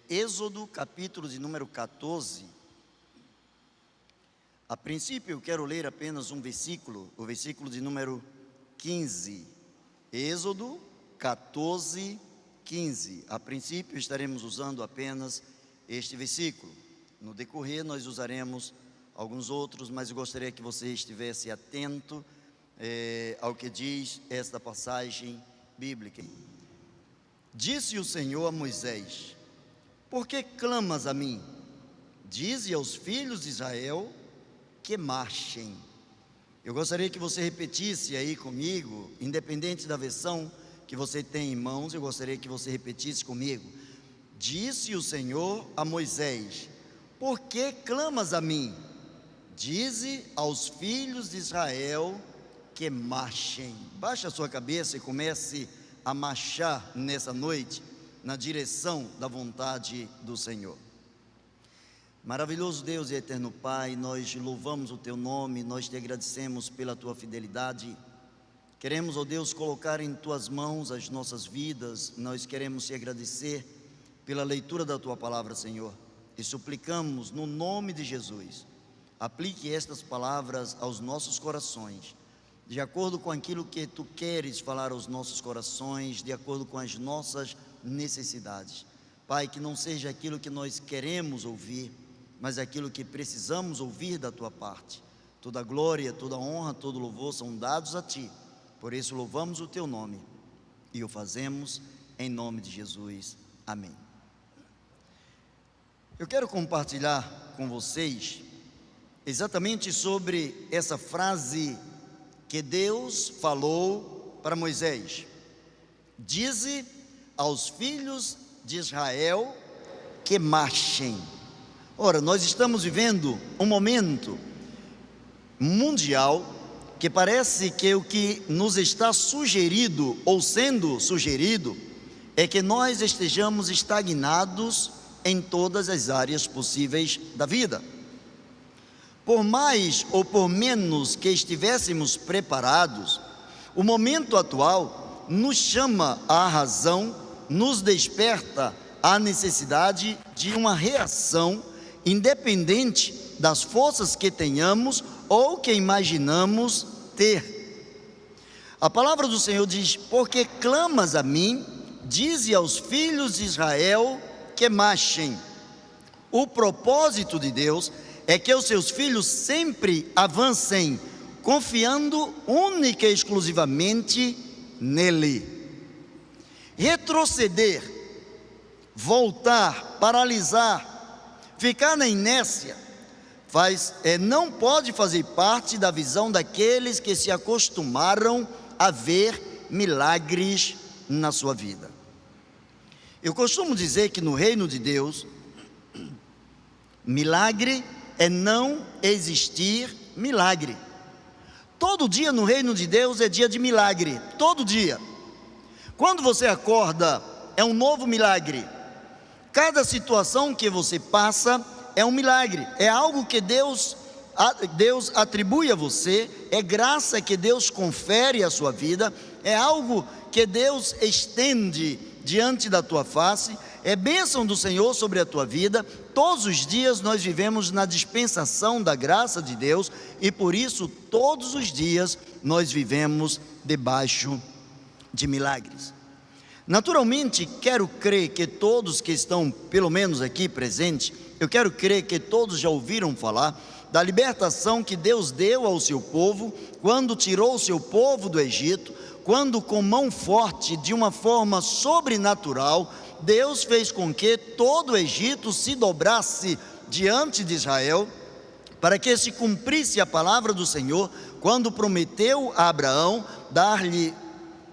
Êxodo, capítulo de número 14. A princípio eu quero ler apenas um versículo, o versículo de número 15. Êxodo 14, 15. A princípio estaremos usando apenas este versículo. No decorrer nós usaremos alguns outros, mas eu gostaria que você estivesse atento ao que diz esta passagem bíblica. Disse o Senhor a Moisés: por que clamas a mim? Dize aos filhos de Israel que marchem. Eu gostaria que você repetisse aí comigo, independente da versão que você tem em mãos, eu gostaria que você repetisse comigo. Disse o Senhor a Moisés: por que clamas a mim? Dize aos filhos de Israel que marchem. Baixe a sua cabeça e comece a marchar nessa noite na direção da vontade do Senhor. Maravilhoso Deus e eterno Pai, nós louvamos o Teu nome, nós Te agradecemos pela Tua fidelidade. Queremos, ó Deus, colocar em Tuas mãos as nossas vidas. Nós queremos Te agradecer pela leitura da Tua palavra, Senhor, e suplicamos no nome de Jesus, aplique estas palavras aos nossos corações, de acordo com aquilo que Tu queres falar aos nossos corações, de acordo com as nossas necessidades. Pai, que não seja aquilo que nós queremos ouvir, mas aquilo que precisamos ouvir da Tua parte. Toda glória, toda honra, todo louvor são dados a Ti. Por isso louvamos o Teu nome e o fazemos em nome de Jesus. Amém. Eu quero compartilhar com vocês exatamente sobre essa frase que Deus falou para Moisés: dize aos filhos de Israel que marchem. Ora, nós estamos vivendo um momento mundial que parece que o que nos está sugerido ou sendo sugerido é que nós estejamos estagnados em todas as áreas possíveis da vida. Por mais ou por menos que estivéssemos preparados, o momento atual nos chama à razão, nos desperta a necessidade de uma reação independente das forças que tenhamos ou que imaginamos ter. A palavra do Senhor diz: porque clamas a mim, dize aos filhos de Israel que marchem. O propósito de Deus é que os seus filhos sempre avancem, confiando única e exclusivamente nele. Retroceder, voltar, paralisar, ficar na inércia, não pode fazer parte da visão daqueles que se acostumaram a ver milagres na sua vida. Eu costumo dizer que no reino de Deus, milagre é não existir milagre. Todo dia no reino de Deus é dia de milagre, todo dia. Quando você acorda, é um novo milagre. Cada situação que você passa é um milagre, é algo que Deus atribui a você, é graça que Deus confere à sua vida, é algo que Deus estende diante da tua face, é bênção do Senhor sobre a tua vida. Todos os dias nós vivemos na dispensação da graça de Deus e por isso todos os dias nós vivemos debaixo de milagres. Naturalmente, quero crer que todos que estão, pelo menos aqui presentes, eu quero crer que todos já ouviram falar da libertação que Deus deu ao seu povo, quando tirou o seu povo do Egito, quando com mão forte, de uma forma sobrenatural, Deus fez com que todo o Egito se dobrasse diante de Israel, para que se cumprisse a palavra do Senhor, quando prometeu a Abraão dar-lhe,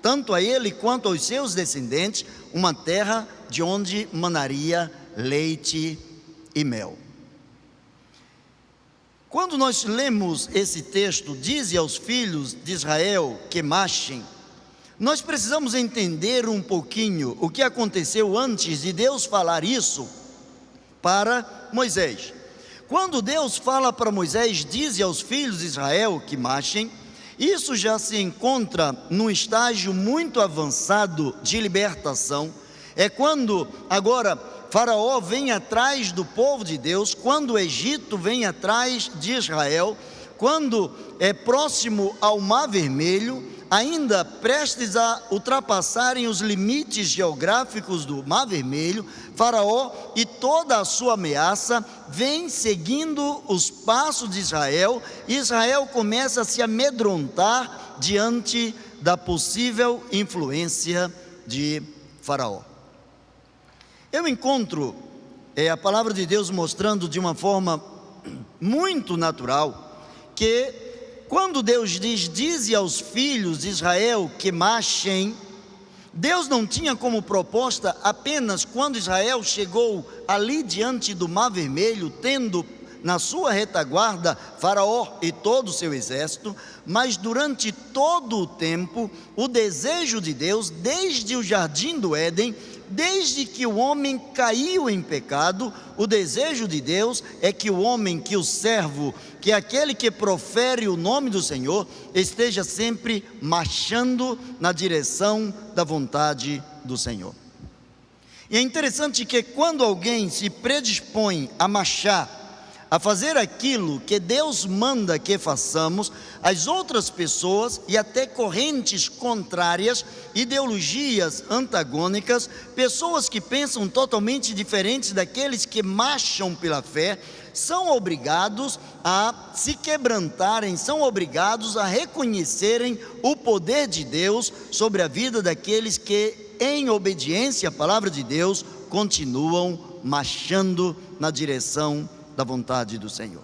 tanto a ele quanto aos seus descendentes, uma terra de onde manaria leite e mel. Quando nós lemos esse texto, dize aos filhos de Israel que marchem, nós precisamos entender um pouquinho o que aconteceu antes de Deus falar isso para Moisés. Quando Deus fala para Moisés, dize aos filhos de Israel que marchem, isso já se encontra num estágio muito avançado de libertação. É quando agora Faraó vem atrás do povo de Deus, quando o Egito vem atrás de Israel, quando é próximo ao Mar Vermelho, ainda prestes a ultrapassarem os limites geográficos do Mar Vermelho, Faraó e toda a sua ameaça vem seguindo os passos de Israel, e Israel começa a se amedrontar diante da possível influência de Faraó. Eu encontro a palavra de Deus mostrando de uma forma muito natural que quando Deus dize aos filhos de Israel que marchem, Deus não tinha como proposta apenas quando Israel chegou ali diante do Mar Vermelho, tendo na sua retaguarda Faraó e todo o seu exército, mas durante todo o tempo, o desejo de Deus, desde o jardim do Éden, desde que o homem caiu em pecado, o desejo de Deus é que o homem, que o servo, que aquele que profere o nome do Senhor, esteja sempre marchando na direção da vontade do Senhor. E é interessante que quando alguém se predispõe a marchar, a fazer aquilo que Deus manda que façamos, as outras pessoas e até correntes contrárias, ideologias antagônicas, pessoas que pensam totalmente diferentes daqueles que marcham pela fé, são obrigados a se quebrantarem, são obrigados a reconhecerem o poder de Deus sobre a vida daqueles que, em obediência à palavra de Deus, continuam marchando na direção da vontade do Senhor.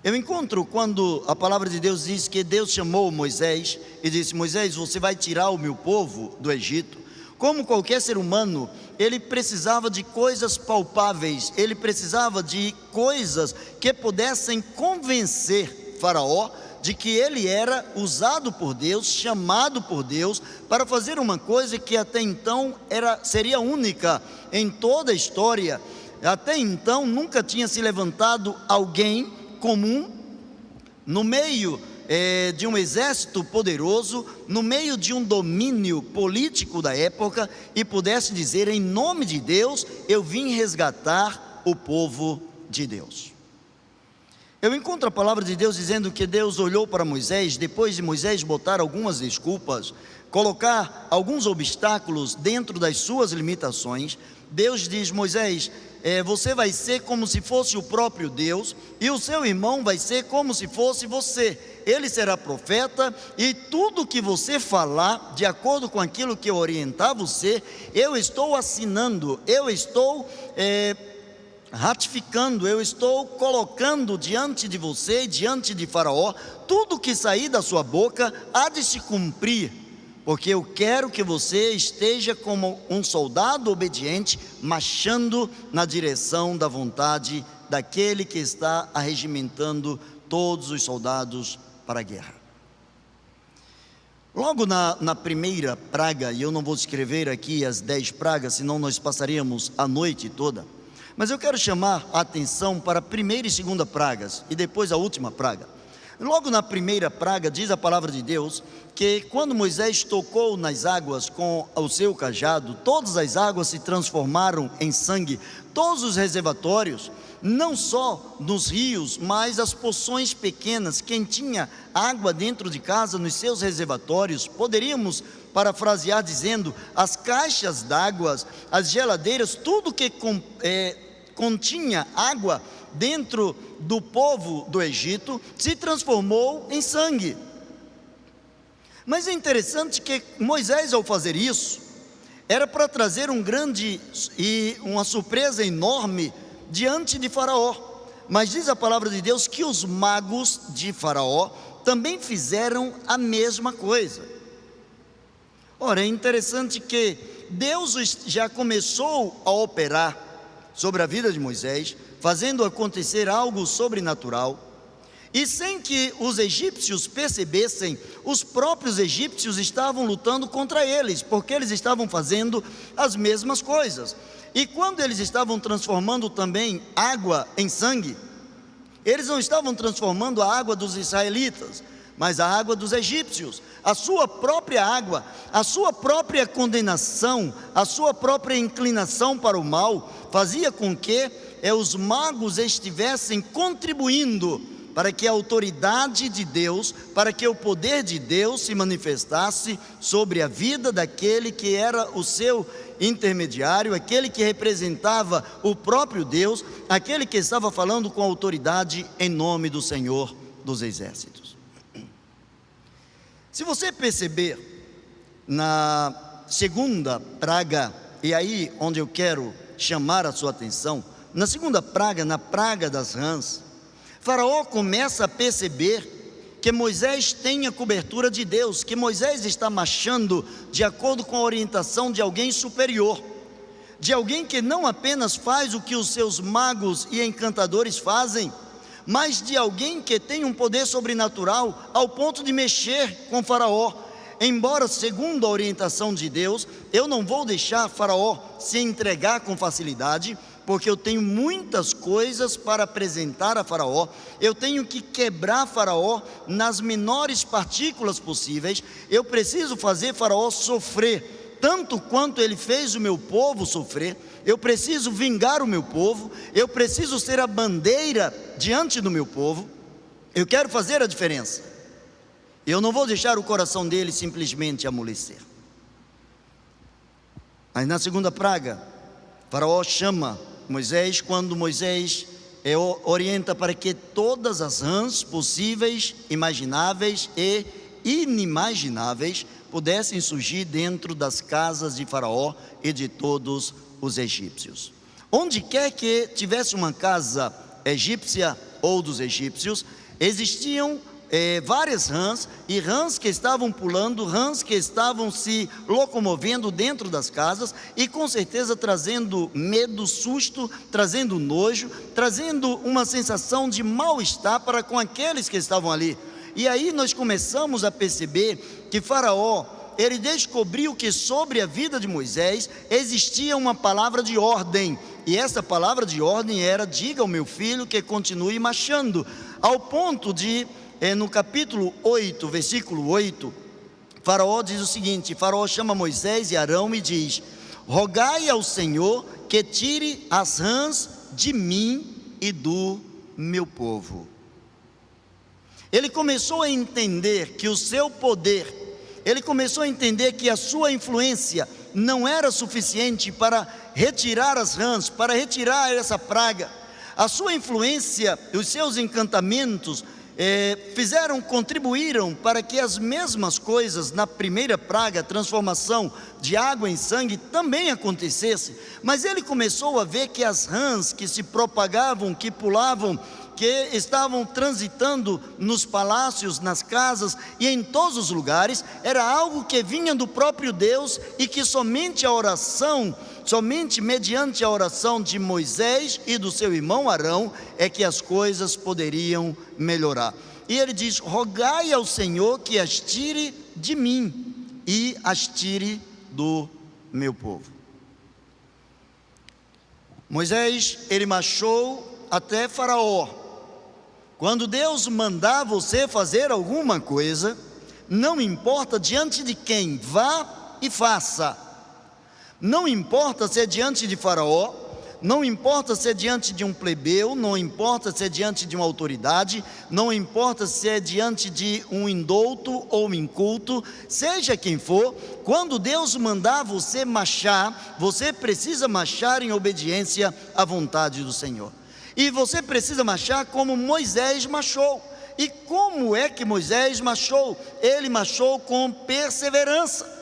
Eu encontro quando a palavra de Deus diz que Deus chamou Moisés e disse: Moisés, você vai tirar o meu povo do Egito. Como qualquer ser humano, ele precisava de coisas palpáveis, ele precisava de coisas que pudessem convencer Faraó de que ele era usado por Deus, chamado por Deus, para fazer uma coisa que até então seria única em toda a história. Até então nunca tinha se levantado alguém comum no meio de um exército poderoso, no meio de um domínio político da época, e pudesse dizer: em nome de Deus eu vim resgatar o povo de Deus. Eu encontro a palavra de Deus dizendo que Deus olhou para Moisés, depois de Moisés botar algumas desculpas, colocar alguns obstáculos dentro das suas limitações. Deus diz: Moisés, você vai ser como se fosse o próprio Deus, e o seu irmão vai ser como se fosse você. Ele será profeta, e tudo que você falar, de acordo com aquilo que eu orientar você, eu estou assinando, eu estou ratificando, eu estou colocando diante de você, diante de Faraó, tudo que sair da sua boca há de se cumprir, porque eu quero que você esteja como um soldado obediente, marchando na direção da vontade daquele que está arregimentando todos os soldados para a guerra. Logo na primeira praga, e eu não vou descrever aqui as 10 pragas, senão nós passaríamos a noite toda, mas eu quero chamar a atenção para a primeira e segunda pragas, e depois a última praga. Logo na primeira praga, diz a palavra de Deus, que quando Moisés tocou nas águas com o seu cajado, todas as águas se transformaram em sangue. Todos os reservatórios, não só nos rios, mas as poções pequenas, quem tinha água dentro de casa, nos seus reservatórios, poderíamos parafrasear dizendo, as caixas d'água, as geladeiras, tudo que continha água dentro do povo do Egito, se transformou em sangue. Mas é interessante que Moisés, ao fazer isso, era para trazer uma surpresa enorme diante de Faraó. Mas diz a palavra de Deus que os magos de Faraó também fizeram a mesma coisa. Ora, é interessante que Deus já começou a operar sobre a vida de Moisés, fazendo acontecer algo sobrenatural, e sem que os egípcios percebessem, os próprios egípcios estavam lutando contra eles, porque eles estavam fazendo as mesmas coisas. E quando eles estavam transformando também água em sangue, eles não estavam transformando a água dos israelitas, mas a água dos egípcios, a sua própria água, a sua própria condenação, a sua própria inclinação para o mal, fazia com que os magos estivessem contribuindo para que a autoridade de Deus, para que o poder de Deus se manifestasse sobre a vida daquele que era o seu intermediário, aquele que representava o próprio Deus, aquele que estava falando com autoridade em nome do Senhor dos Exércitos. Se você perceber, na segunda praga, e aí onde eu quero chamar a sua atenção, na segunda praga, na praga das rãs, Faraó começa a perceber que Moisés tem a cobertura de Deus, que Moisés está marchando de acordo com a orientação de alguém superior, de alguém que não apenas faz o que os seus magos e encantadores fazem, mas de alguém que tem um poder sobrenatural ao ponto de mexer com Faraó. Embora, segundo a orientação de Deus, eu não vou deixar Faraó se entregar com facilidade, porque eu tenho muitas coisas para apresentar a Faraó, eu tenho que quebrar Faraó nas menores partículas possíveis, eu preciso fazer Faraó sofrer, tanto quanto ele fez o meu povo sofrer, eu preciso vingar o meu povo, eu preciso ser a bandeira diante do meu povo, eu quero fazer a diferença, eu não vou deixar o coração dele simplesmente amolecer. Mas na segunda praga, Faraó chama Moisés, quando Moisés orienta para que todas as rãs possíveis, imagináveis e inimagináveis pudessem surgir dentro das casas de Faraó e de todos os egípcios. Onde quer que tivesse uma casa egípcia ou dos egípcios, existiam várias rãs, e rãs que estavam pulando, rãs que estavam se locomovendo dentro das casas, e com certeza trazendo medo, susto, trazendo nojo, trazendo uma sensação de mal-estar para com aqueles que estavam ali. E aí nós começamos a perceber que Faraó, ele descobriu que sobre a vida de Moisés existia uma palavra de ordem, e essa palavra de ordem era: diga ao meu filho que continue marchando, ao ponto de no capítulo 8, versículo 8, Faraó diz o seguinte: Faraó chama Moisés e Arão e diz: rogai ao Senhor que tire as rãs de mim e do meu povo. Ele começou a entender que o seu poder, ele começou a entender que a sua influência não era suficiente para retirar as rãs, para retirar essa praga. A sua influência, os seus encantamentos contribuíram para que as mesmas coisas na primeira praga, transformação de água em sangue, também acontecesse. Mas ele começou a ver que as rãs que se propagavam, que pulavam, que estavam transitando nos palácios, nas casas e em todos os lugares, era algo que vinha do próprio Deus, e que somente mediante a oração de Moisés e do seu irmão Arão é que as coisas poderiam melhorar. E ele diz: rogai ao Senhor que as tire de mim e as tire do meu povo. Moisés, ele marchou até Faraó. Quando Deus mandar você fazer alguma coisa, não importa diante de quem, vá e faça. Não importa se é diante de Faraó, não importa se é diante de um plebeu, não importa se é diante de uma autoridade, não importa se é diante de um indouto ou um inculto, seja quem for, quando Deus mandar você marchar, você precisa marchar em obediência à vontade do Senhor. E você precisa marchar como Moisés marchou. E como é que Moisés marchou? Ele marchou com perseverança.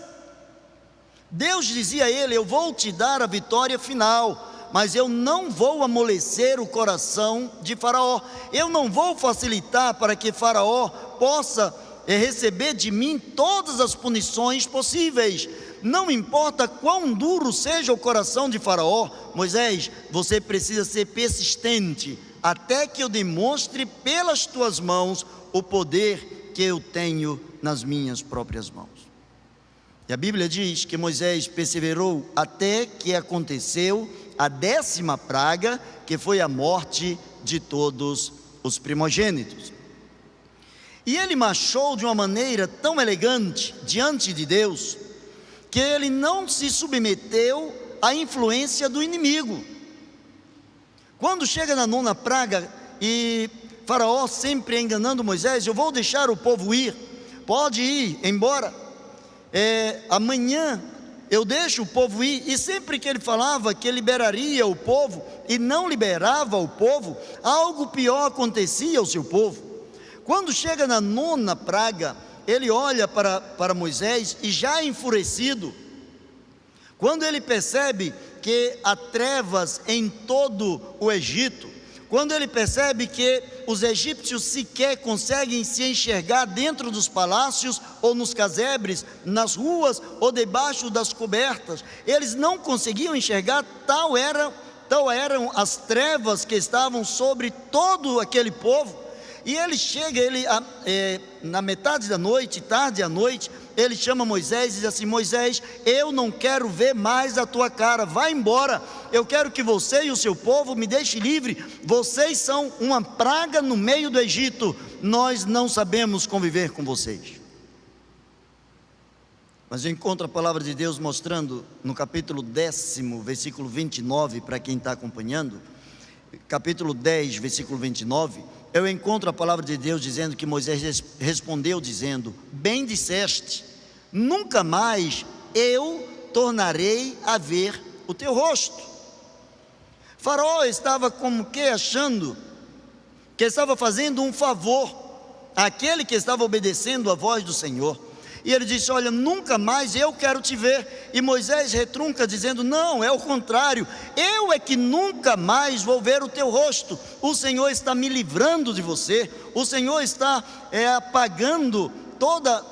Deus dizia a ele: eu vou te dar a vitória final, mas eu não vou amolecer o coração de Faraó, eu não vou facilitar para que Faraó possa receber de mim todas as punições possíveis. Não importa quão duro seja o coração de Faraó, Moisés, você precisa ser persistente, até que eu demonstre pelas tuas mãos o poder que eu tenho nas minhas próprias mãos. E a Bíblia diz que Moisés perseverou até que aconteceu a 10ª praga, que foi a morte de todos os primogênitos. E ele marchou de uma maneira tão elegante diante de Deus, que ele não se submeteu à influência do inimigo. Quando chega na 9ª praga, e Faraó sempre enganando Moisés: eu vou deixar o povo ir, pode ir embora, amanhã eu deixo o povo ir. E sempre que ele falava que liberaria o povo e não liberava o povo, algo pior acontecia ao seu povo. Quando chega na 9ª praga, ele olha para Moisés e já enfurecido, quando ele percebe que há trevas em todo o Egito, quando ele percebe que os egípcios sequer conseguem se enxergar dentro dos palácios ou nos casebres, nas ruas ou debaixo das cobertas, eles não conseguiam enxergar, tal eram as trevas que estavam sobre todo aquele povo. E ele chega, na metade da noite, tarde à noite, ele chama Moisés e diz assim: Moisés, eu não quero ver mais a tua cara, vai embora, eu quero que você e o seu povo me deixem livre, vocês são uma praga no meio do Egito, nós não sabemos conviver com vocês. Mas eu encontro a palavra de Deus mostrando no capítulo 10, versículo 29, para quem está acompanhando, capítulo 10, versículo 29, eu encontro a palavra de Deus dizendo que Moisés respondeu dizendo: bem disseste, nunca mais eu tornarei a ver o teu rosto. Faraó estava como que achando que estava fazendo um favor àquele que estava obedecendo a voz do Senhor. E ele disse: olha, nunca mais eu quero te ver. E Moisés retrunca dizendo: não, é o contrário, eu é que nunca mais vou ver o teu rosto. O Senhor está me livrando de você, o Senhor está apagando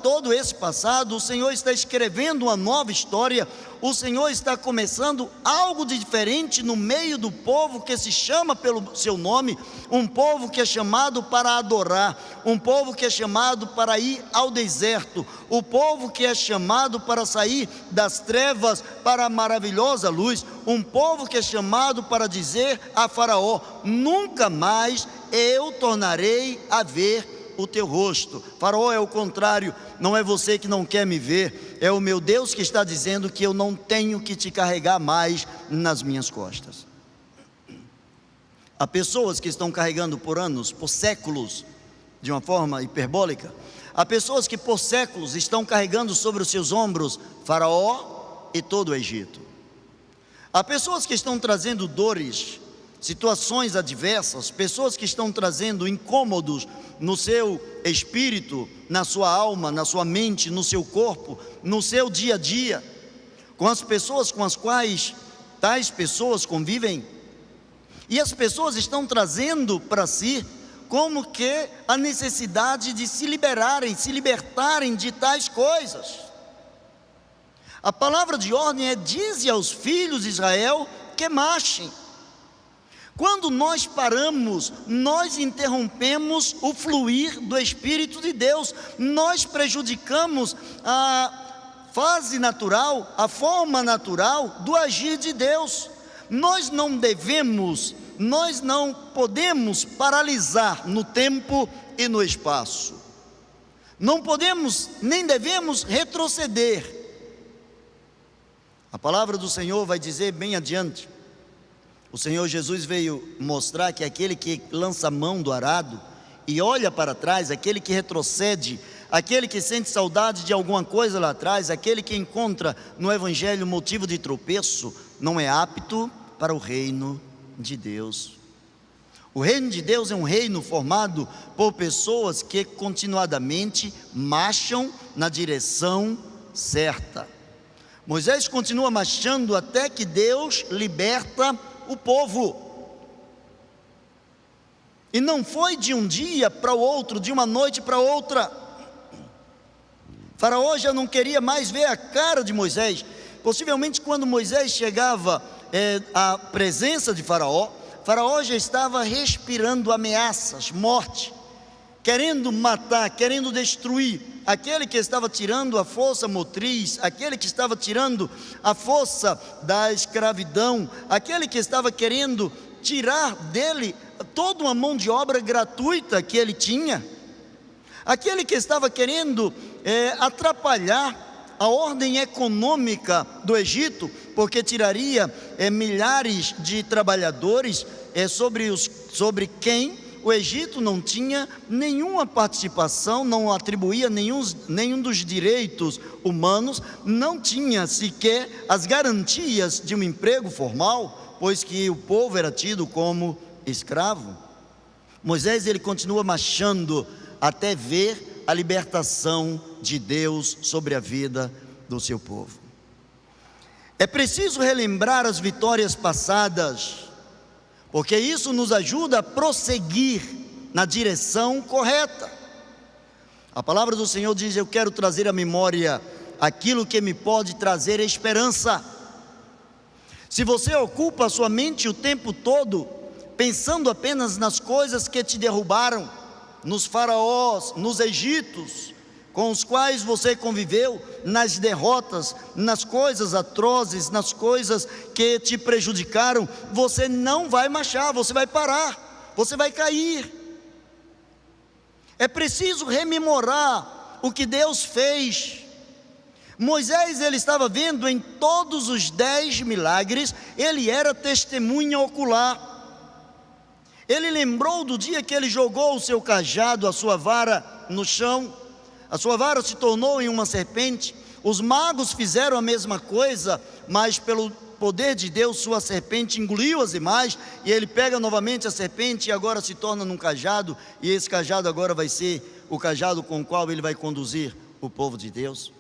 todo esse passado, o Senhor está escrevendo uma nova história, o Senhor está começando algo de diferente no meio do povo que se chama pelo seu nome, um povo que é chamado para adorar, um povo que é chamado para ir ao deserto, o povo que é chamado para sair das trevas para a maravilhosa luz, um povo que é chamado para dizer a Faraó: nunca mais eu tornarei a ver o teu rosto. Faraó, é o contrário, não é você que não quer me ver, é o meu Deus que está dizendo que eu não tenho que te carregar mais nas minhas costas. Há pessoas que estão carregando por anos, por séculos, de uma forma hiperbólica, há pessoas que por séculos estão carregando sobre os seus ombros Faraó e todo o Egito. Há pessoas que estão trazendo dores, situações adversas, pessoas que estão trazendo incômodos no seu espírito, na sua alma, na sua mente, no seu corpo, no seu dia a dia, com as pessoas com as quais tais pessoas convivem. E as pessoas estão trazendo para si como que a necessidade de se libertarem de tais coisas. A palavra de ordem é: dize aos filhos de Israel que marchem. Quando nós paramos, nós interrompemos o fluir do Espírito de Deus, nós prejudicamos a fase natural, a forma natural do agir de Deus. Nós não podemos paralisar no tempo e no espaço, não podemos nem devemos retroceder. A palavra do Senhor vai dizer bem adiante, o Senhor Jesus veio mostrar que aquele que lança a mão do arado e olha para trás, aquele que retrocede, aquele que sente saudade de alguma coisa lá atrás, aquele que encontra no Evangelho motivo de tropeço, não é apto para o reino de Deus. O reino de Deus é um reino formado por pessoas que continuadamente marcham na direção certa. Moisés continua marchando até que Deus liberta o povo. E não foi de um dia para o outro, de uma noite para outra. Faraó já não queria mais ver a cara de Moisés. Possivelmente quando Moisés chegava à presença de Faraó, Faraó já estava respirando ameaças, morte, querendo matar, querendo destruir aquele que estava tirando a força motriz, aquele que estava tirando a força da escravidão, aquele que estava querendo tirar dele toda uma mão de obra gratuita que ele tinha, aquele que estava querendo atrapalhar a ordem econômica do Egito, porque tiraria milhares de trabalhadores sobre quem o Egito não tinha nenhuma participação, não atribuía nenhum dos direitos humanos, não tinha sequer as garantias de um emprego formal, pois que o povo era tido como escravo. Moisés, ele continua marchando até ver a libertação de Deus sobre a vida do seu povo. É preciso relembrar as vitórias passadas, porque isso nos ajuda a prosseguir na direção correta. A palavra do Senhor diz: eu quero trazer à memória aquilo que me pode trazer esperança. Se você ocupa a sua mente o tempo todo pensando apenas nas coisas que te derrubaram, nos faraós, nos egitos com os quais você conviveu, nas derrotas, nas coisas atrozes, nas coisas que te prejudicaram, você não vai marchar, você vai parar, você vai cair. É preciso rememorar o que Deus fez. Moisés, ele estava vendo em todos os 10 milagres, ele era testemunha ocular. Ele lembrou do dia que ele jogou o seu cajado, a sua vara, no chão. A sua vara se tornou em uma serpente. Os magos fizeram a mesma coisa, mas pelo poder de Deus, sua serpente engoliu as demais, e ele pega novamente a serpente e agora se torna num cajado, e esse cajado agora vai ser o cajado com o qual ele vai conduzir o povo de Deus.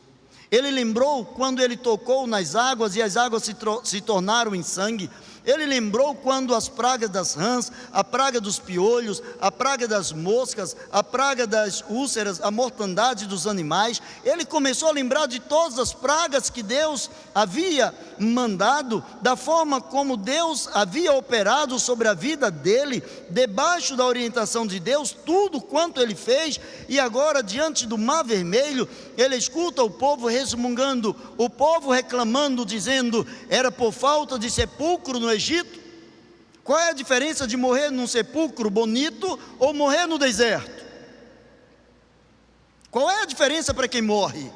Ele lembrou quando ele tocou nas águas e as águas se tornaram em sangue. Ele lembrou quando as pragas das rãs, a praga dos piolhos, a praga das moscas, a praga das úlceras, a mortandade dos animais. Ele começou a lembrar de todas as pragas que Deus havia mandado, da forma como Deus havia operado sobre a vida dele, debaixo da orientação de Deus, tudo quanto ele fez. E agora, diante do Mar Vermelho, ele escuta o povo resmungando, o povo reclamando, dizendo: era por falta de sepulcro no Egito. Qual é a diferença de morrer num sepulcro bonito ou morrer no deserto? Qual é a diferença para quem morre?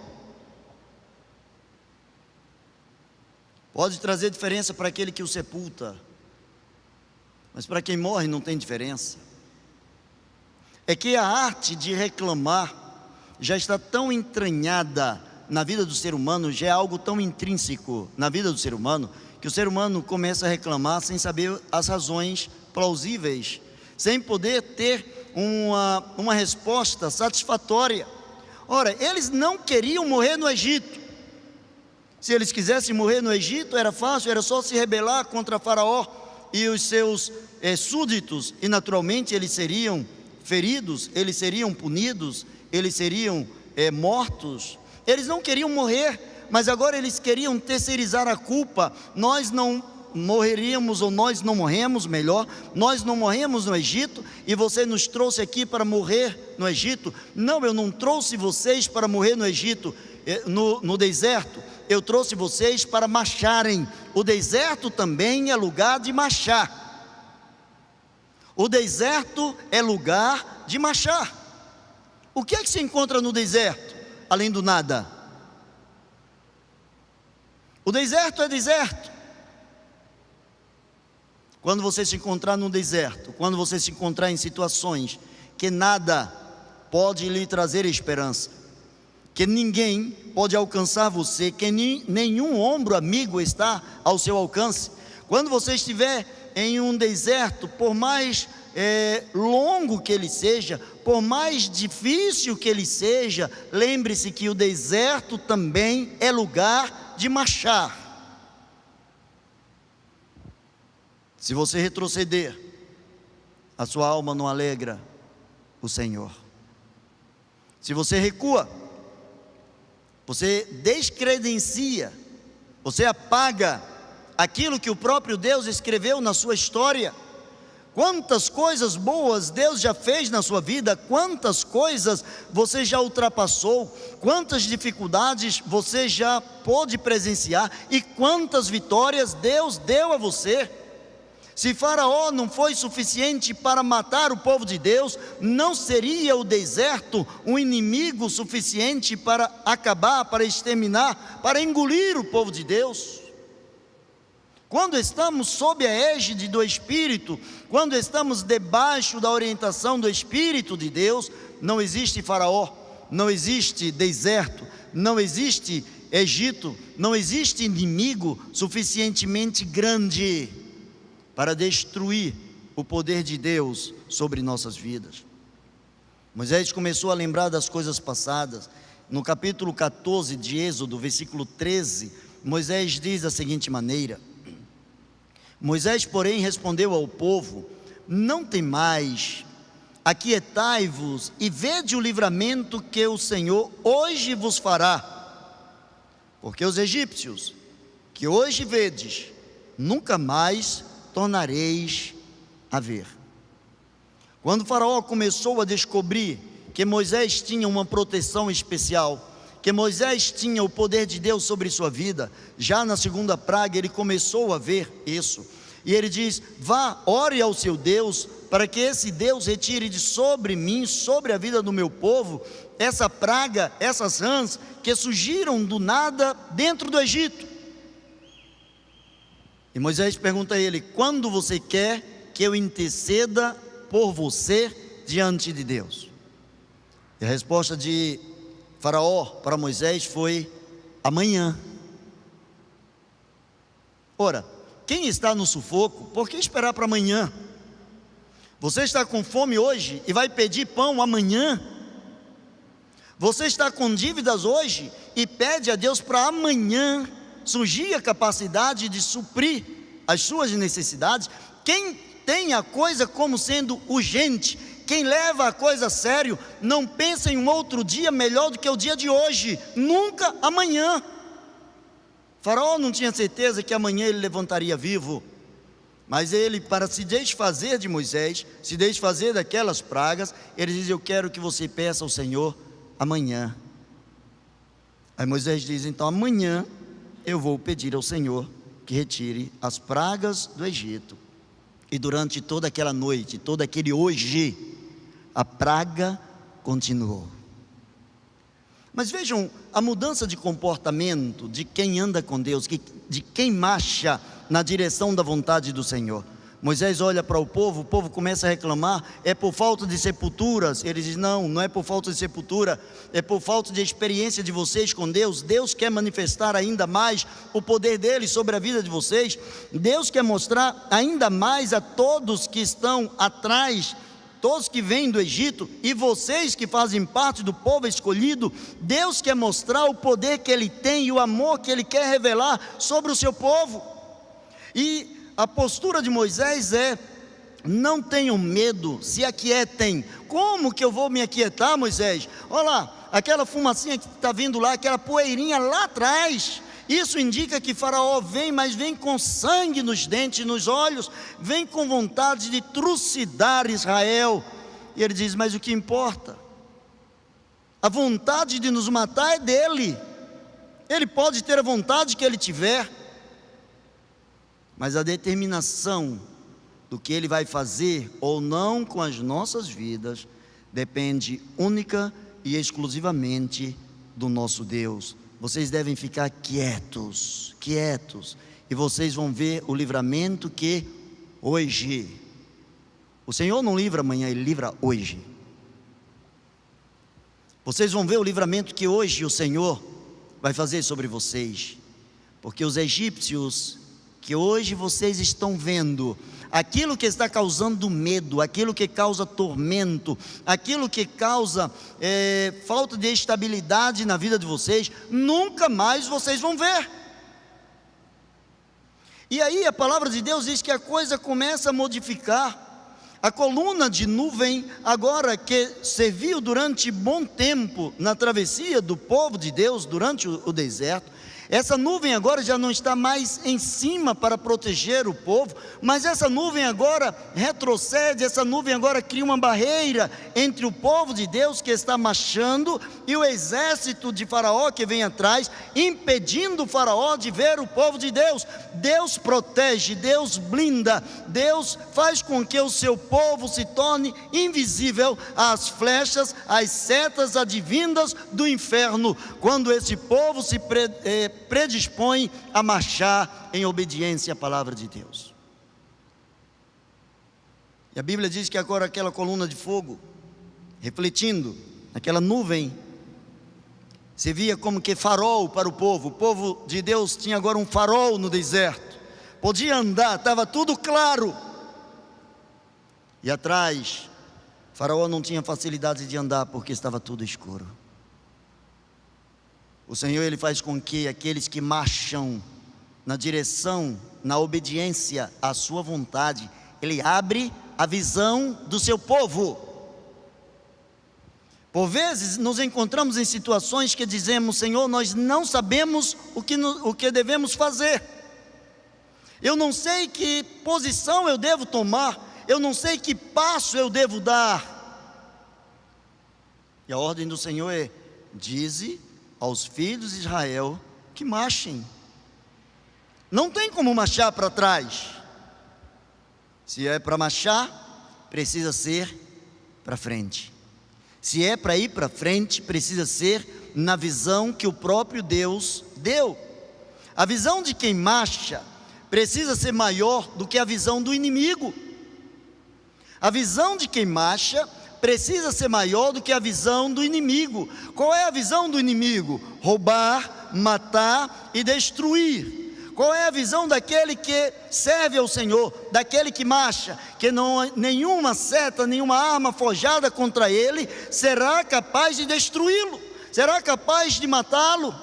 Pode trazer diferença para aquele que o sepulta, mas para quem morre não tem diferença. É que a arte de reclamar já está tão entranhada na vida do ser humano, já é algo tão intrínseco na vida do ser humano, que o ser humano começa a reclamar sem saber as razões plausíveis, sem poder ter uma resposta satisfatória. Ora, eles não queriam morrer no Egito. Se eles quisessem morrer no Egito, era fácil, era só se rebelar contra Faraó e os seus súditos, e naturalmente eles seriam feridos, eles seriam punidos, eles seriam mortos. Eles não queriam morrer, mas agora eles queriam terceirizar a culpa. Nós não morreríamos, ou nós não morremos, melhor, nós não morremos no Egito, e você nos trouxe aqui para morrer no Egito. Não, eu não trouxe vocês para morrer no Egito, no deserto. Eu trouxe vocês para marcharem. O deserto também é lugar de marchar. O deserto é lugar de marchar. O que é que se encontra no deserto, além do nada? O deserto é deserto. Quando você se encontrar no deserto, quando você se encontrar em situações que nada pode lhe trazer esperança, que ninguém pode alcançar você, que nenhum ombro amigo está ao seu alcance, quando você estiver em um deserto, por mais longo que ele seja, por mais difícil que ele seja, lembre-se que o deserto também é lugar de marchar. Se você retroceder, a sua alma não alegra o Senhor. Se você recua, você descredencia, você apaga aquilo que o próprio Deus escreveu na sua história. Quantas coisas boas Deus já fez na sua vida, quantas coisas você já ultrapassou, quantas dificuldades você já pôde presenciar e quantas vitórias Deus deu a você. Se Faraó não foi suficiente para matar o povo de Deus, não seria o deserto um inimigo suficiente para acabar, para exterminar, para engolir o povo de Deus? Quando estamos sob a égide do Espírito, quando estamos debaixo da orientação do Espírito de Deus, não existe Faraó, não existe deserto, não existe Egito, não existe inimigo suficientemente grande para destruir o poder de Deus sobre nossas vidas. Moisés começou a lembrar das coisas passadas. No capítulo 14 de Êxodo, versículo 13, Moisés diz da seguinte maneira: Moisés, porém, respondeu ao povo: não temais, aquietai-vos e vede o livramento que o Senhor hoje vos fará. Porque os egípcios que hoje vedes, nunca mais tornareis a ver. Quando Faraó começou a descobrir que Moisés tinha uma proteção especial, que Moisés tinha o poder de Deus sobre sua vida, já na segunda praga ele começou a ver isso, e ele diz: vá, ore ao seu Deus, para que esse Deus retire de sobre mim, sobre a vida do meu povo, essa praga, essas rãs que surgiram do nada dentro do Egito. E Moisés pergunta a ele: quando você quer que eu interceda por você diante de Deus? E a resposta de Faraó para Moisés foi: amanhã. Ora, quem está no sufoco, por que esperar para amanhã? Você está com fome hoje e vai pedir pão amanhã? Você está com dívidas hoje e pede a Deus para amanhã surgir a capacidade de suprir as suas necessidades? Quem tem a coisa como sendo urgente, quem leva a coisa a sério, não pensa em um outro dia melhor do que o dia de hoje, nunca amanhã. Faraó não tinha certeza que amanhã ele levantaria vivo, mas ele, para se desfazer de Moisés, se desfazer daquelas pragas, ele diz: eu quero que você peça ao Senhor amanhã. Aí Moisés diz: então amanhã eu vou pedir ao Senhor que retire as pragas do Egito. E durante toda aquela noite, todo aquele hoje, a praga continuou. Mas vejam a mudança de comportamento de quem anda com Deus, de quem marcha na direção da vontade do Senhor. Moisés olha para o povo começa a reclamar: é por falta de sepulturas. Ele diz: não, não é por falta de sepultura, é por falta de experiência de vocês com Deus. Deus quer manifestar ainda mais o poder dele sobre a vida de vocês. Deus quer mostrar ainda mais a todos que estão atrás, todos que vêm do Egito, e vocês que fazem parte do povo escolhido. Deus quer mostrar o poder que Ele tem e o amor que Ele quer revelar sobre o seu povo. E a postura de Moisés é: não tenham medo, se aquietem. Como que eu vou me aquietar, Moisés? Olha lá, aquela fumacinha que está vindo lá, aquela poeirinha lá atrás, isso indica que Faraó vem, mas vem com sangue nos dentes e nos olhos, vem com vontade de trucidar Israel. E ele diz: mas o que importa? A vontade de nos matar é dele. Ele pode ter a vontade que ele tiver, mas a determinação do que ele vai fazer ou não com as nossas vidas depende única e exclusivamente do nosso Deus. Vocês devem ficar quietos, e vocês vão ver o livramento que hoje, o Senhor não livra amanhã, Ele livra hoje. Vocês vão ver o livramento que hoje o Senhor vai fazer sobre vocês, porque os egípcios que hoje vocês estão vendo, aquilo que está causando medo, aquilo que causa tormento, aquilo que causa falta de estabilidade na vida de vocês, nunca mais vocês vão ver. E aí a palavra de Deus diz que a coisa começa a modificar. A coluna de nuvem, agora que serviu durante bom tempo na travessia do povo de Deus durante o deserto, Essa nuvem agora já não está mais em cima para proteger o povo, mas essa nuvem agora retrocede, essa nuvem agora cria uma barreira entre o povo de Deus que está marchando e o exército de Faraó que vem atrás, impedindo o Faraó de ver o povo de Deus. Deus protege, Deus blinda, Deus faz com que o seu povo se torne invisível às flechas, às setas advindas do inferno, quando esse povo se predispõe a marchar em obediência à palavra de Deus. E a Bíblia diz que agora aquela coluna de fogo, refletindo, aquela nuvem, se via como que farol para o povo de Deus tinha agora um farol no deserto, podia andar, estava tudo claro, e atrás, Faraó não tinha facilidade de andar porque estava tudo escuro. O Senhor, Ele faz com que aqueles que marcham na direção, na obediência à sua vontade, Ele abre a visão do seu povo. Por vezes nos encontramos em situações que dizemos: Senhor, nós não sabemos o que devemos fazer. Eu não sei que posição eu devo tomar, eu não sei que passo eu devo dar. E a ordem do Senhor é: dize aos filhos de Israel que marchem. Não tem como marchar para trás. Se é para marchar, precisa ser para frente. Se é para ir para frente, precisa ser na visão que o próprio Deus deu. A visão de quem marcha precisa ser maior do que a visão do inimigo. A visão de quem marcha precisa ser maior do que a visão do inimigo. Qual é a visão do inimigo? Roubar, matar e destruir. Qual é a visão daquele que serve ao Senhor, daquele que marcha, que nenhuma seta, nenhuma arma forjada contra ele será capaz de destruí-lo, será capaz de matá-lo?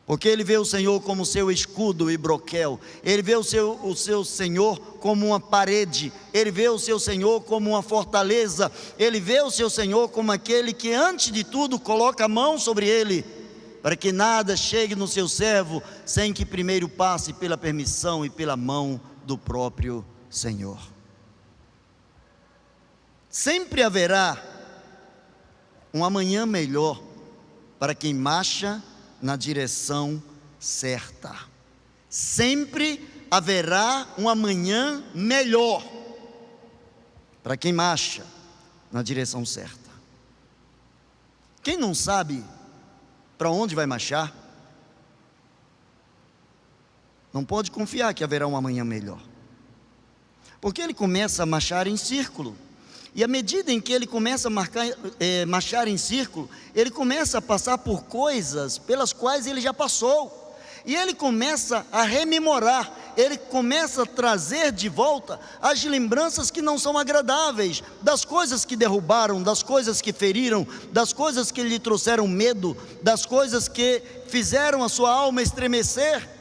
Porque ele vê o Senhor como seu escudo e broquel, ele vê o seu Senhor como uma parede, ele vê o seu Senhor como uma fortaleza, ele vê o seu Senhor como aquele que antes de tudo coloca a mão sobre ele, para que nada chegue no seu servo, sem que primeiro passe pela permissão e pela mão do próprio Senhor. Sempre haverá um amanhã melhor para quem marcha na direção certa. Sempre haverá um amanhã melhor para quem marcha na direção certa. Quem não sabe para onde vai marchar, não pode confiar que haverá um amanhã melhor, porque ele começa a marchar em círculo. E à medida em que ele começa a marchar em círculo, ele começa a passar por coisas pelas quais ele já passou. E ele começa a rememorar, ele começa a trazer de volta as lembranças que não são agradáveis, das coisas que derrubaram, das coisas que feriram, das coisas que lhe trouxeram medo, das coisas que fizeram a sua alma estremecer.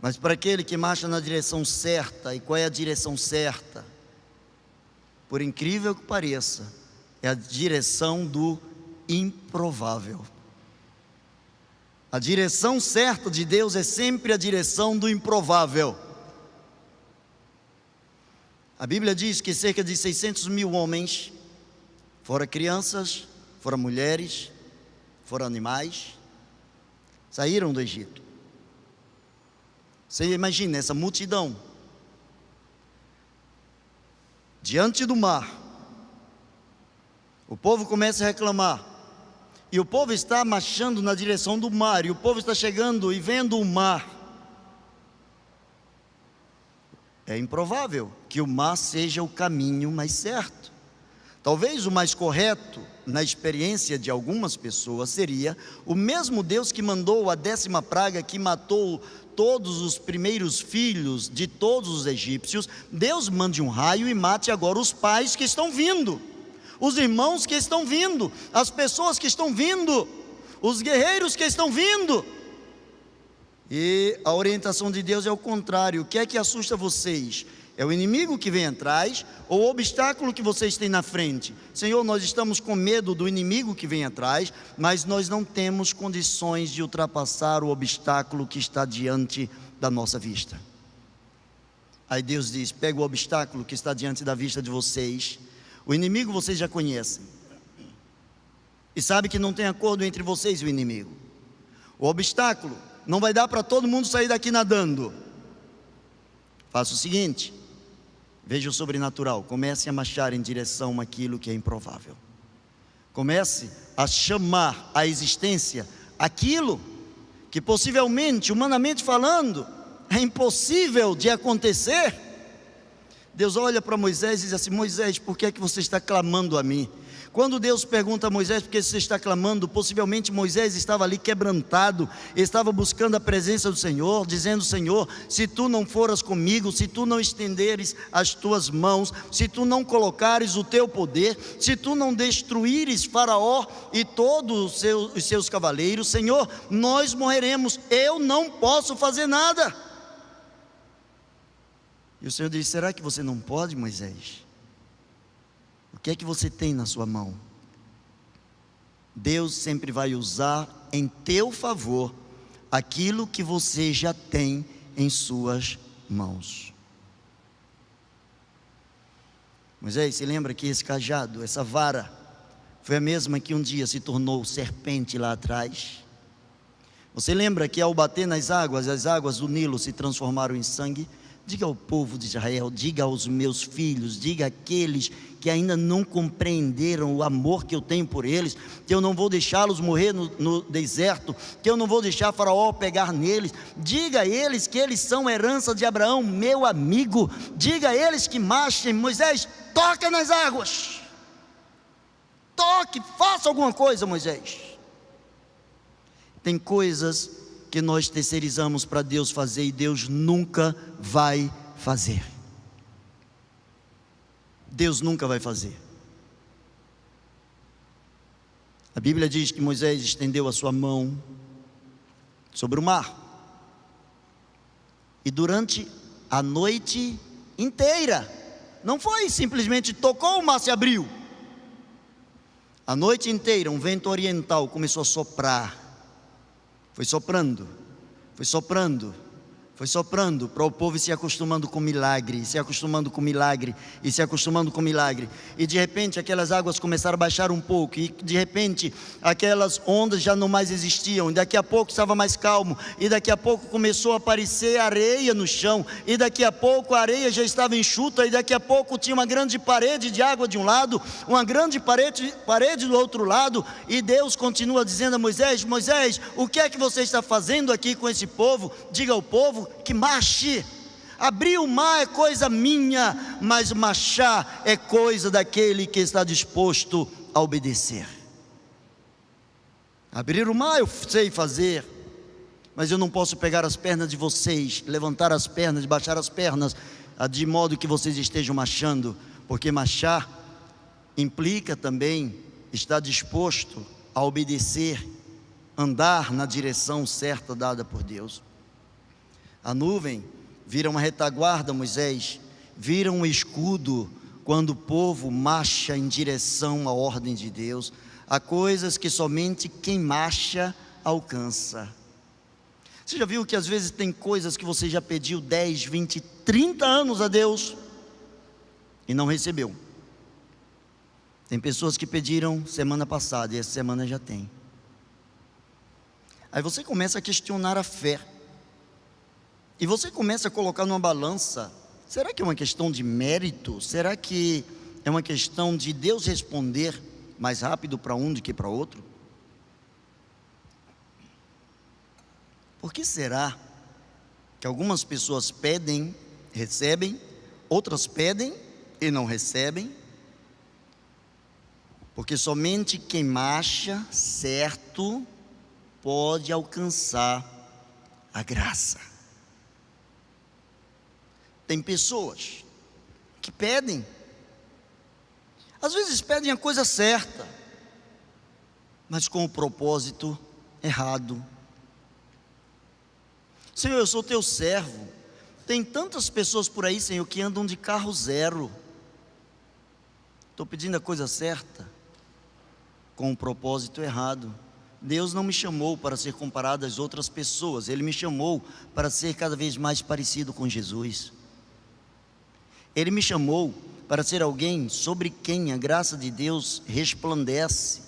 Mas para aquele que marcha na direção certa, e qual é a direção certa? Por incrível que pareça, é a direção do improvável. A direção certa de Deus é sempre a direção do improvável. A Bíblia diz que cerca de 600 mil homens, fora crianças, fora mulheres, fora animais, saíram do Egito. Você imagina essa multidão diante do mar. O povo começa a reclamar, e o povo está marchando na direção do mar, e o povo está chegando e vendo o mar. É improvável que o mar seja o caminho mais certo. Talvez o mais correto, na experiência de algumas pessoas, seria o mesmo Deus que mandou a 10ª praga, que matou todos os primeiros filhos de todos os egípcios. Deus mande um raio e mate agora os pais que estão vindo, os irmãos que estão vindo, as pessoas que estão vindo, os guerreiros que estão vindo. E a orientação de Deus é o contrário. O que é que assusta vocês? É o inimigo que vem atrás ou o obstáculo que vocês têm na frente? Senhor, nós estamos com medo do inimigo que vem atrás, mas nós não temos condições de ultrapassar o obstáculo que está diante da nossa vista. Aí Deus diz: pega o obstáculo que está diante da vista de vocês. O inimigo vocês já conhecem, e sabe que não tem acordo entre vocês e o inimigo. O obstáculo não vai dar para todo mundo sair daqui nadando. Faça o seguinte: veja o sobrenatural, comece a marchar em direção àquilo que é improvável. Comece a chamar à existência aquilo que possivelmente, humanamente falando, é impossível de acontecer. Deus olha para Moisés e diz assim: Moisés, por que é que você está clamando a mim? Quando Deus pergunta a Moisés por que você está clamando, possivelmente Moisés estava ali quebrantado, estava buscando a presença do Senhor, dizendo: Senhor, se tu não foras comigo, se tu não estenderes as tuas mãos, se tu não colocares o teu poder, se tu não destruíres Faraó e todos os seus cavaleiros, Senhor, nós morreremos, eu não posso fazer nada. E o Senhor diz: será que você não pode, Moisés? O que é que você tem na sua mão? Deus sempre vai usar em teu favor aquilo que você já tem em suas mãos. Moisés, se lembra que esse cajado, essa vara, foi a mesma que um dia se tornou serpente lá atrás? Você lembra que ao bater nas águas, as águas do Nilo se transformaram em sangue? Diga ao povo de Israel, diga aos meus filhos, diga àqueles que ainda não compreenderam o amor que eu tenho por eles, que eu não vou deixá-los morrer no deserto, que eu não vou deixar Faraó pegar neles. Diga a eles que eles são herança de Abraão, meu amigo. Diga a eles que marchem. Moisés, toca nas águas, toque, faça alguma coisa, Moisés. Tem coisas que nós terceirizamos para Deus fazer e Deus nunca vai fazer. Deus nunca vai fazer. A Bíblia diz que Moisés estendeu a sua mão sobre o mar, e durante a noite inteira, não foi simplesmente tocou, o mar se abriu. A noite inteira um vento oriental começou a soprar. Foi soprando, foi soprando, foi soprando, para o povo se acostumando com milagre, se acostumando com milagre, e se acostumando com milagre. E de repente aquelas águas começaram a baixar um pouco, e de repente aquelas ondas já não mais existiam, e daqui a pouco estava mais calmo, e daqui a pouco começou a aparecer areia no chão, e daqui a pouco a areia já estava enxuta, e daqui a pouco tinha uma grande parede de água de um lado, uma grande parede do outro lado. E Deus continua dizendo a Moisés: Moisés, o que é que você está fazendo aqui com esse povo? Diga ao povo que marche. Abrir o mar é coisa minha, mas marchar é coisa daquele que está disposto a obedecer. Abrir o mar eu sei fazer, mas eu não posso pegar as pernas de vocês, levantar as pernas, baixar as pernas, de modo que vocês estejam marchando, porque marchar implica também estar disposto a obedecer, andar na direção certa dada por Deus. A nuvem vira uma retaguarda, Moisés, vira um escudo quando o povo marcha em direção à ordem de Deus. Há coisas que somente quem marcha alcança. Você já viu que às vezes tem coisas que você já pediu 10, 20, 30 anos a Deus e não recebeu? Tem pessoas que pediram semana passada e essa semana já tem. Aí você começa a questionar a fé. E você começa a colocar numa balança: será que é uma questão de mérito? Será que é uma questão de Deus responder mais rápido para um do que para outro? Por que será que algumas pessoas pedem, recebem, outras pedem e não recebem? Porque somente quem marcha certo pode alcançar a graça. Tem pessoas que pedem, às vezes pedem a coisa certa, mas com o propósito errado. Senhor, eu sou teu servo, Tem tantas pessoas por aí, Senhor, que andam de carro zero. Estou pedindo a coisa certa, com o propósito errado. Deus não me chamou para ser comparado às outras pessoas, Ele me chamou para ser cada vez mais parecido com Jesus. Ele me chamou para ser alguém sobre quem a graça de Deus resplandece,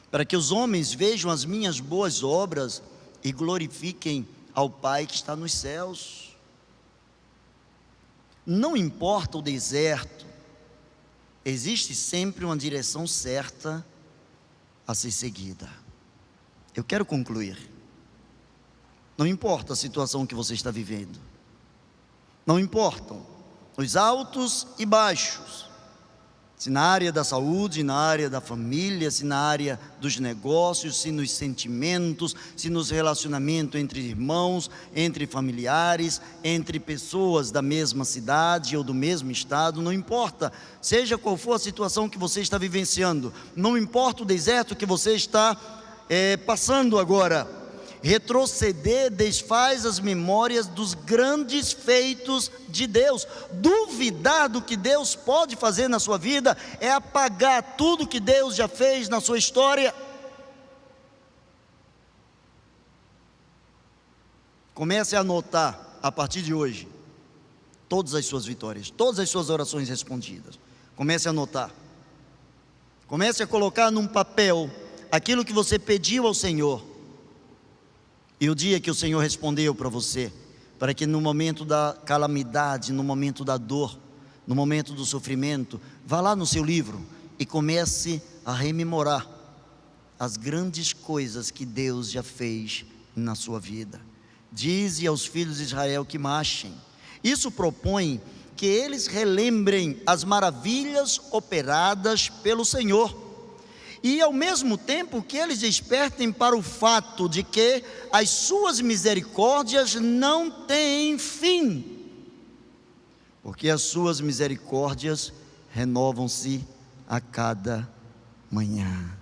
para que os homens vejam as minhas boas obras e glorifiquem ao Pai que está nos céus. Não importa o deserto, existe sempre uma direção certa a ser seguida. Eu quero concluir. Não importa a situação que você está vivendo, não importam os altos e baixos, se na área da saúde, na área da família, se na área dos negócios, se nos sentimentos, se nos relacionamentos entre irmãos, entre familiares, entre pessoas da mesma cidade ou do mesmo estado, não importa, seja qual for a situação que você está vivenciando, não importa o deserto que você está passando agora. Retroceder desfaz as memórias dos grandes feitos de Deus. Duvidar do que Deus pode fazer na sua vida é apagar tudo que Deus já fez na sua história. Comece a anotar a partir de hoje todas as suas vitórias, todas as suas orações respondidas. Comece a anotar. Comece a colocar num papel aquilo que você pediu ao Senhor. E o dia que o Senhor respondeu para você, para que no momento da calamidade, no momento da dor, no momento do sofrimento, vá lá no seu livro e comece a rememorar as grandes coisas que Deus já fez na sua vida. Dize aos filhos de Israel que marchem. Isso propõe que eles relembrem as maravilhas operadas pelo Senhor. E ao mesmo tempo que eles despertem para o fato de que as suas misericórdias não têm fim, porque as suas misericórdias renovam-se a cada manhã.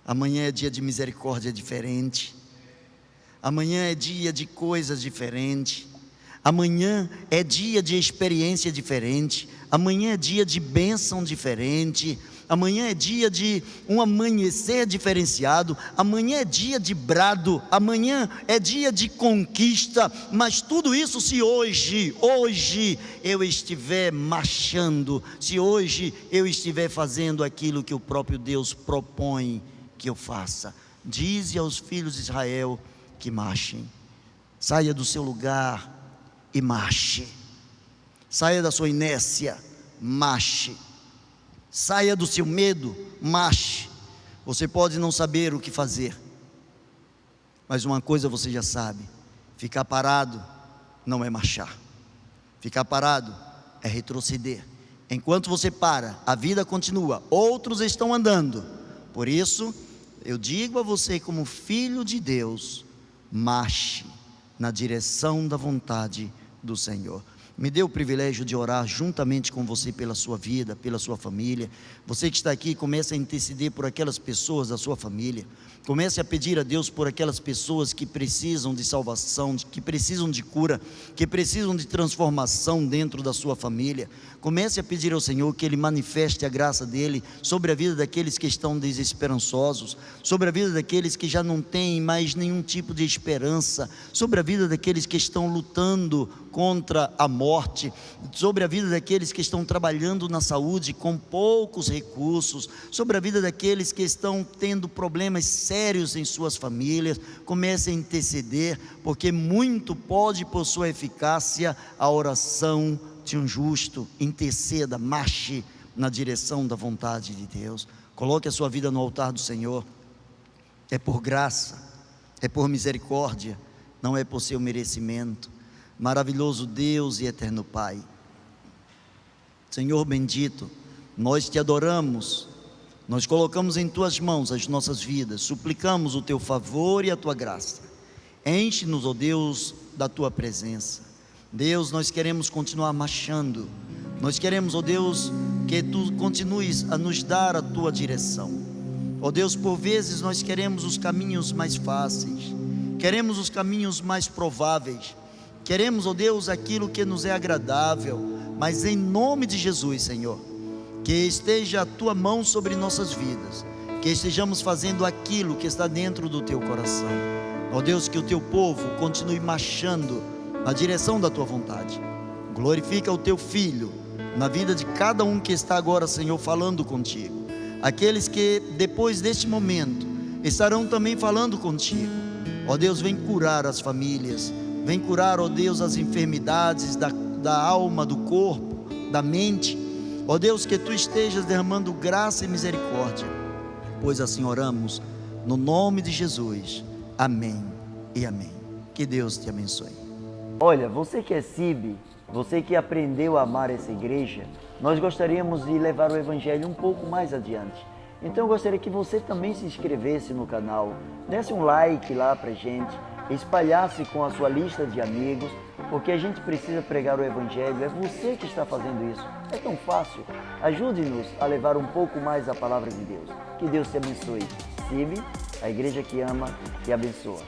Amanhã é dia de misericórdia diferente, amanhã é dia de coisas diferentes, amanhã é dia de experiência diferente, amanhã é dia de bênção diferente, amanhã é dia de um amanhecer diferenciado, amanhã é dia de brado, amanhã é dia de conquista. Mas tudo isso se hoje eu estiver marchando, se hoje eu estiver fazendo aquilo que o próprio Deus propõe que eu faça. Dize aos filhos de Israel que marchem. Saia do seu lugar e marche. Saia da sua inércia, marche. Saia do seu medo, marche. Você pode não saber o que fazer, mas uma coisa você já sabe: ficar parado não é marchar. Ficar parado é retroceder. Enquanto você para, a vida continua, outros estão andando. Por isso, eu digo a você, como filho de Deus, marche na direção da vontade do Senhor. Me dê o privilégio de orar juntamente com você pela sua vida, pela sua família. Você que está aqui, comece a interceder por aquelas pessoas da sua família. Comece a pedir a Deus por aquelas pessoas que precisam de salvação, que precisam de cura, que precisam de transformação dentro da sua família. Comece a pedir ao Senhor que Ele manifeste a graça dEle sobre a vida daqueles que estão desesperançosos, sobre a vida daqueles que já não têm mais nenhum tipo de esperança, sobre a vida daqueles que estão lutando contra a morte, sobre a vida daqueles que estão trabalhando na saúde com poucos recursos, sobre a vida daqueles que estão tendo problemas sérios em suas famílias. Comece a interceder, porque muito pode por sua eficácia a oração de um justo. Interceda, marche na direção da vontade de Deus. Coloque a sua vida no altar do Senhor. É por graça, é por misericórdia, não é por seu merecimento. Maravilhoso Deus e eterno Pai, Senhor bendito, nós te adoramos, nós colocamos em tuas mãos as nossas vidas, suplicamos o teu favor e a tua graça. Enche-nos, ó Deus, da tua presença. Deus, nós queremos continuar marchando, nós queremos, ó Deus, que tu continues a nos dar a tua direção. Ó Deus, por vezes nós queremos os caminhos mais fáceis, queremos os caminhos mais prováveis, Queremos, ó Deus, aquilo que nos é agradável, mas em nome de Jesus, Senhor, que esteja a Tua mão sobre nossas vidas, que estejamos fazendo aquilo que está dentro do Teu coração. Ó Deus, que o Teu povo continue marchando na direção da Tua vontade. Glorifica o Teu Filho na vida de cada um que está agora, Senhor, falando contigo. Aqueles que depois deste momento estarão também falando contigo. Ó Deus, vem curar as famílias, vem curar, ó Deus, as enfermidades da alma, do corpo, da mente. Ó Deus, que Tu estejas derramando graça e misericórdia, pois assim oramos, no nome de Jesus. Amém e amém. Que Deus te abençoe. Olha, você que é CIB, você que aprendeu a amar essa igreja, nós gostaríamos de levar o Evangelho um pouco mais adiante. Então eu gostaria que você também se inscrevesse no canal, desse um like lá pra gente, espalhasse com a sua lista de amigos, porque a gente precisa pregar o Evangelho, é você que está fazendo isso, é tão fácil. Ajude-nos a levar um pouco mais a palavra de Deus. Que Deus te abençoe. CIB, a igreja que ama e abençoa.